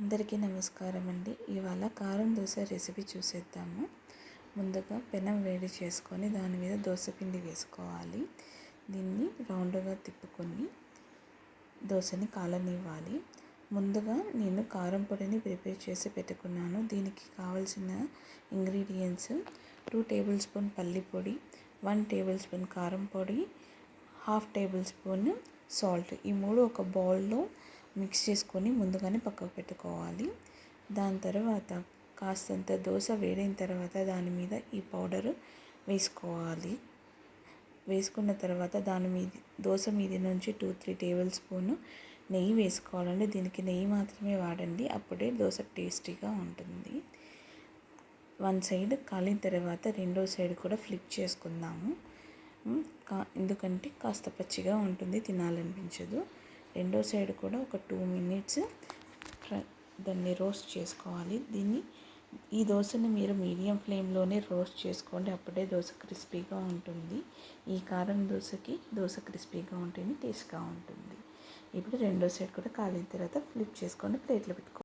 అందరికీ నమస్కారం అండి. ఇవాళ కారం దోశ రెసిపీ చూసేద్దాము. ముందుగా పెనం వేడి చేసుకొని దాని మీద దోశ పిండి వేసుకోవాలి. దీన్ని రౌండ్గా తిప్పుకొని దోశని కాలనివ్వాలి. ముందుగా నేను కారం పొడిని ప్రిపేర్ చేసి పెట్టుకున్నాను. దీనికి కావాల్సిన ఇంగ్రీడియంట్స్ 2 టేబుల్ స్పూన్ పల్లి పొడి, 1 టేబుల్ స్పూన్ కారం పొడి, 1/2 టేబుల్ స్పూన్ సాల్ట్. ఈ మూడు ఒక బౌల్లో మిక్స్ చేసుకొని ముందుగానే పక్కకు పెట్టుకోవాలి. దాని తర్వాత కాస్తంత దోశ వేడైన తర్వాత దాని మీద ఈ పౌడర్ వేసుకోవాలి. వేసుకున్న తర్వాత దాని మీద దోశ మీద నుంచి 2-3 టేబుల్ స్పూన్ నెయ్యి వేసుకోవాలండి. దీనికి నెయ్యి మాత్రమే వాడండి, అప్పుడే దోశ టేస్టీగా ఉంటుంది. వన్ సైడ్ కాలిన తర్వాత రెండో సైడ్ కూడా ఫ్లిప్ చేసుకుందాము. ఎందుకంటే కాస్త పచ్చిగా ఉంటుంది, తినాలనిపించదు. రెండో సైడ్ కూడా ఒక 2 మినిట్స్ దాన్ని రోస్ట్ చేసుకోవాలి. ఈ దోశని మీరు మీడియం ఫ్లేమ్లోనే రోస్ట్ చేసుకోండి, అప్పుడే దోశ క్రిస్పీగా ఉంటుంది. ఈ కారం దోశకి దోశ క్రిస్పీగా ఉంటేనే టేస్ట్గా ఉంటుంది. ఇప్పుడు రెండో సైడ్ కూడా కాలిన తర్వాత ఫ్లిప్ చేసుకొని ప్లేట్లో పెట్టుకోవాలి.